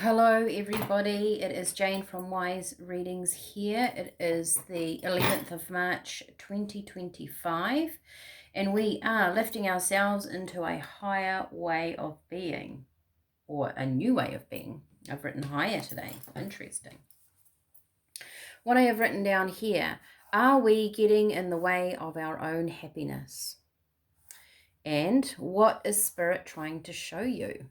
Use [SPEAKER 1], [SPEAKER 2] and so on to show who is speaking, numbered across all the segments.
[SPEAKER 1] Hello everybody, it is Jane from Wise Readings here. It is the 11th of March 2025 and we are lifting ourselves into a higher way of being, or a new way of being. I've written higher today. Interesting. What I have written down here: are we getting in the way of our own happiness? And what is Spirit trying to show you?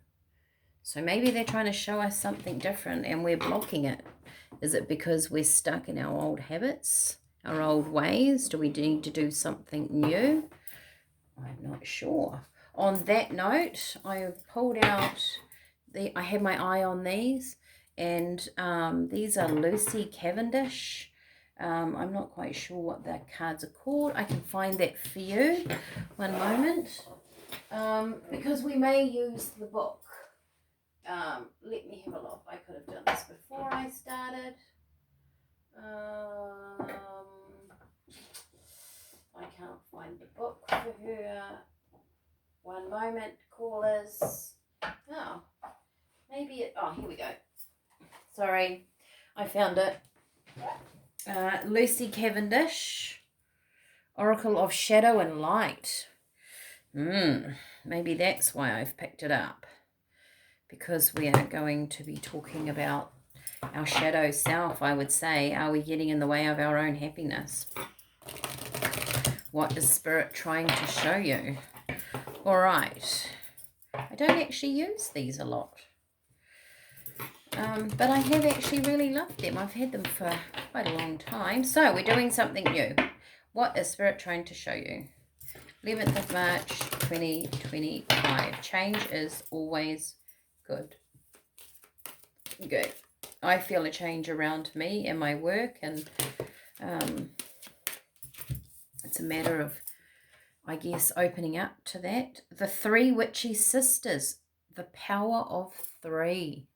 [SPEAKER 1] So maybe they're trying to show us something different and we're blocking it. Is it because we're stuck in our old habits, our old ways? Do we need to do something new? I'm not sure. On that note, I have pulled out, I had my eye on these, and these are Lucy Cavendish. I'm not quite sure what the cards are called. I can find that for you. One moment. Because we may use the book. Let me have a look. I could have done this before I started. I can't find the book for her. One moment, callers. Oh, maybe it. Oh, here we go. Sorry, I found it. Lucy Cavendish, Oracle of Shadow and Light. Maybe that's why I've picked it up. Because we are going to be talking about our shadow self, I would say. Are we getting in the way of our own happiness? What is Spirit trying to show you? All right. I don't actually use these a lot. But I have actually really loved them. I've had them for quite a long time. So we're doing something new. What is Spirit trying to show you? 11th of March, 2025. Change is always good. Good. I feel a change around me and my work, and it's a matter of, I guess, opening up to that. The three witchy sisters. The power of three.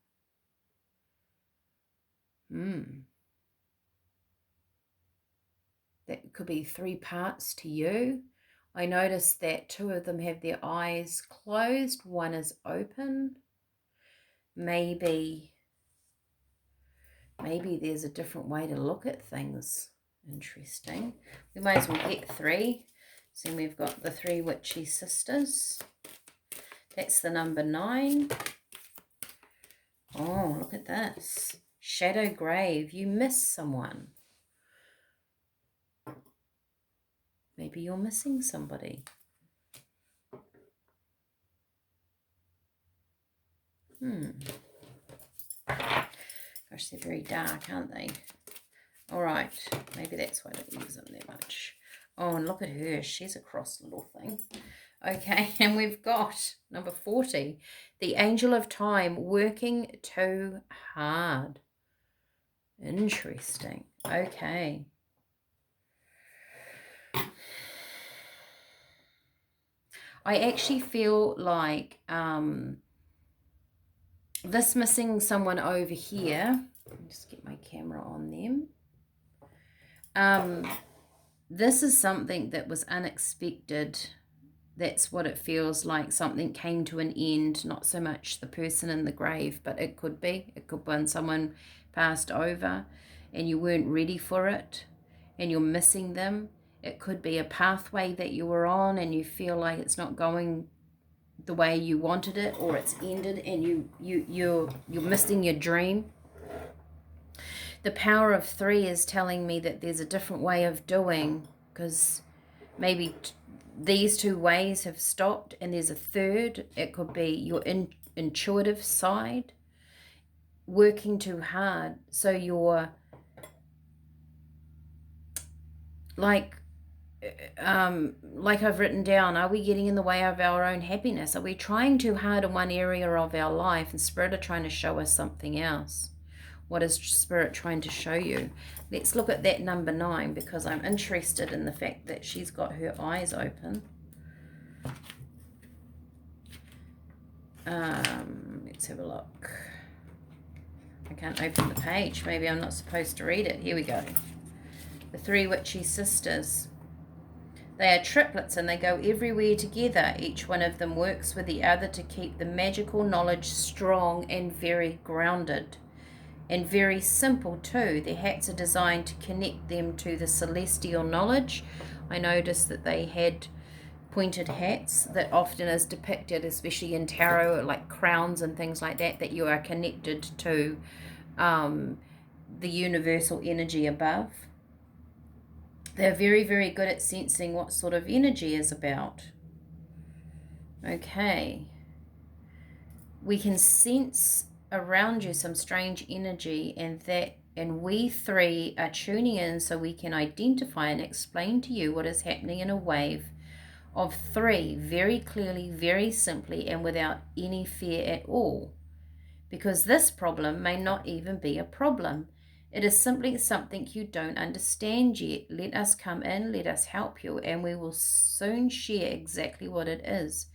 [SPEAKER 1] That could be three parts to you. I noticed that two of them have their eyes closed. One is open. Maybe there's a different way to look at things. Interesting. We might as well get three. So we've got the three witchy sisters. That's the number 9. Oh, look at this. Shadow grave. You miss someone. Maybe you're missing somebody. Gosh, they're very dark, aren't they? All right. Maybe that's why I don't use them that much. Oh, and look at her. She's a cross little thing. Okay, and we've got number 40. The Angel of Time, working too hard. Interesting. Okay. I actually feel like this missing someone over here. Let me just get my camera on them. This is something that was unexpected. That's what it feels like. Something came to an end, not so much the person in the grave, but it could be. It could be when someone passed over and you weren't ready for it and you're missing them. It could be a pathway that you were on and you feel like it's not going the way you wanted it, or it's ended and you're missing your dream. The power of 3 is telling me that there's a different way of doing, because maybe these two ways have stopped and there's a third. It could be your intuitive side working too hard. So you're like I've written down, are we getting in the way of our own happiness? Are we trying too hard in one area of our life and Spirit are trying to show us something else? What is Spirit trying to show you? Let's look at that number 9, because I'm interested in the fact that she's got her eyes open. Let's have a look. I can't open the page. Maybe I'm not supposed to read it. Here we go. The three witchy sisters. They are triplets and they go everywhere together. Each one of them works with the other to keep the magical knowledge strong and very grounded. And very simple too. Their hats are designed to connect them to the celestial knowledge. I noticed that they had pointed hats that often is depicted, especially in tarot, like crowns and things like that, that you are connected to the universal energy above. They're very, very good at sensing what sort of energy is about. Okay. We can sense around you some strange energy, and we three are tuning in so we can identify and explain to you what is happening in a wave of three, very clearly, very simply, and without any fear at all. Because this problem may not even be a problem. It is simply something you don't understand yet. Let us come in, let us help you, and we will soon share exactly what it is.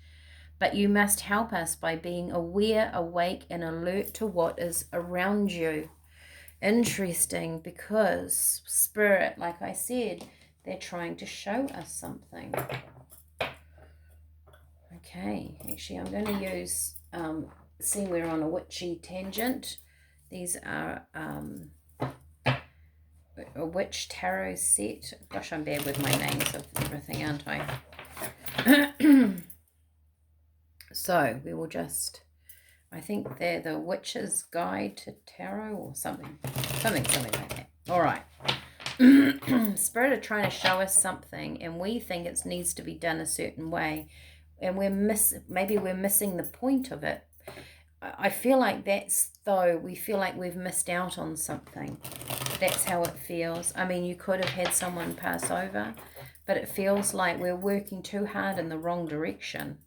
[SPEAKER 1] But you must help us by being aware, awake, and alert to what is around you. Interesting, because Spirit, like I said, they're trying to show us something. Okay, actually I'm going to use, see we're on a witchy tangent. These are a witch tarot set. Gosh, I'm bad with my names of everything, aren't I? So we will just, I think they're the Witch's Guide to Tarot or something like that. All right. Spirit are trying to show us something, and we think it needs to be done a certain way, and maybe we're missing the point of it. I feel like we feel like we've missed out on something. That's how it feels. I mean, you could have had someone pass over, but it feels like we're working too hard in the wrong direction.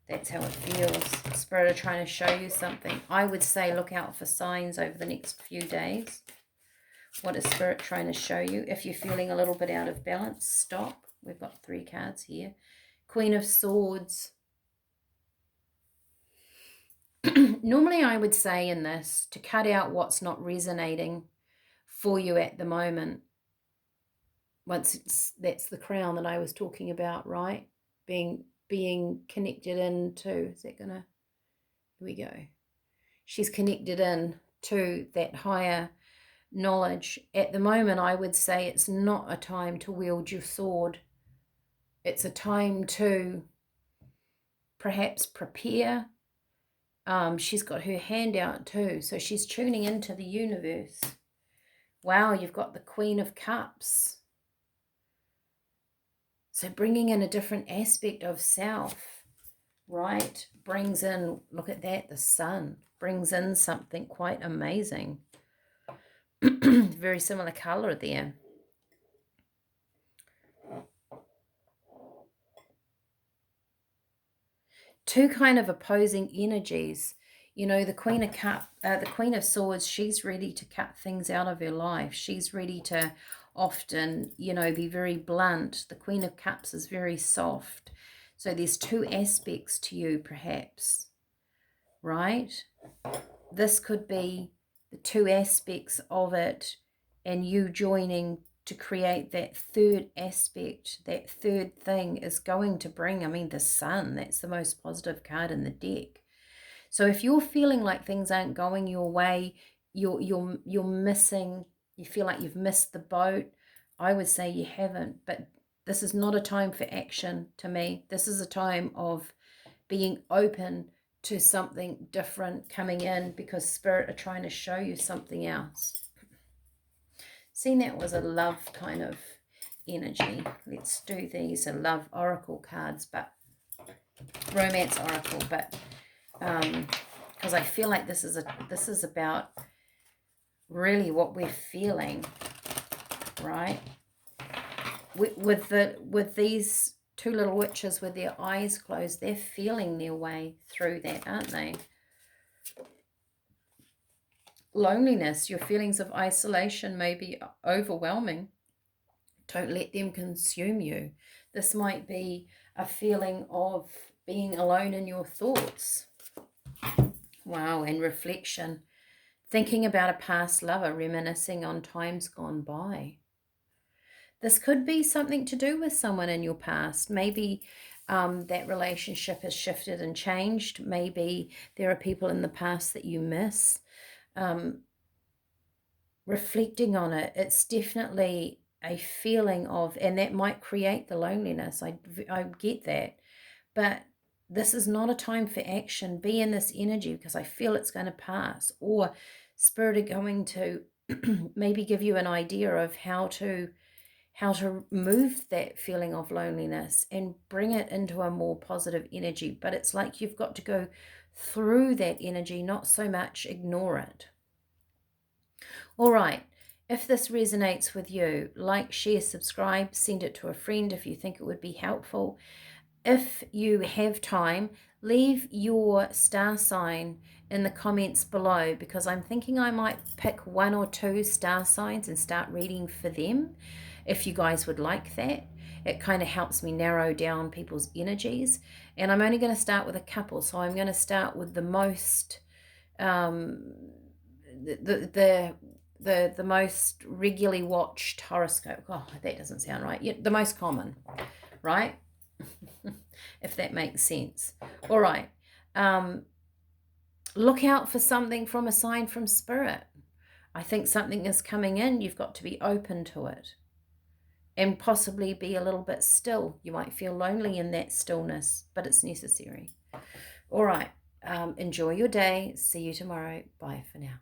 [SPEAKER 1] That's how it feels. Spirit are trying to show you something. I would say look out for signs over the next few days. What is Spirit trying to show you? If you're feeling a little bit out of balance, stop. We've got 3 cards here. Queen of Swords. Normally I would say in this to cut out what's not resonating for you at the moment. That's the crown that I was talking about, right? Being connected into, is that gonna, here we go. She's connected in to that higher knowledge. At the moment, I would say it's not a time to wield your sword. It's a time to perhaps prepare. She's got her hand out too, so she's tuning into the universe. Wow, you've got the Queen of Cups. So bringing in a different aspect of self, right? Brings in, look at that, the sun. Brings in something quite amazing. Very similar color there. Two kind of opposing energies. You know, the Queen of Swords, she's ready to cut things out of her life. She's ready to often, you know, be very blunt. The Queen of Cups is very soft. So there's 2 aspects to you, perhaps, right? This could be the 2 aspects of it, and you joining to create that third aspect. That third thing is going to bring, I mean, the sun. That's the most positive card in the deck. So if you're feeling like things aren't going your way, you're missing, you feel like you've missed the boat, I would say you haven't. But this is not a time for action to me. This is a time of being open to something different coming in, because Spirit are trying to show you something else. Seeing that was a love kind of energy. Let's do these love oracle cards, but romance oracle, but because I feel like this is about really what we're feeling, right? With these 2 little witches with their eyes closed, they're feeling their way through that, aren't they? Loneliness, your feelings of isolation may be overwhelming. Don't let them consume you. This might be a feeling of being alone in your thoughts. Wow, and reflection. Thinking about a past lover, reminiscing on times gone by. This could be something to do with someone in your past. Maybe that relationship has shifted and changed. Maybe there are people in the past that you miss. Um, Reflecting on it, it's definitely a feeling of, and that might create the loneliness. I get that. But this is not a time for action. Be in this energy because I feel it's going to pass. Or Spirit are going to maybe give you an idea of how to move that feeling of loneliness and bring it into a more positive energy. But it's like you've got to go through that energy, not so much ignore it. All right. If this resonates with you, like, share, subscribe, send it to a friend if you think it would be helpful. If you have time, leave your star sign in the comments below, because I'm thinking I might pick 1 or 2 star signs and start reading for them, if you guys would like that. It kind of helps me narrow down people's energies. And I'm only going to start with a couple. So I'm going to start with the most, the most regularly watched horoscope. Oh, that doesn't sound right. Yeah, the most common, right? If that makes sense. All right. Look out for something from a sign from Spirit. I think something is coming in. You've got to be open to it and possibly be a little bit still. You might feel lonely in that stillness, but it's necessary. All right. Enjoy your day. See you tomorrow. Bye for now.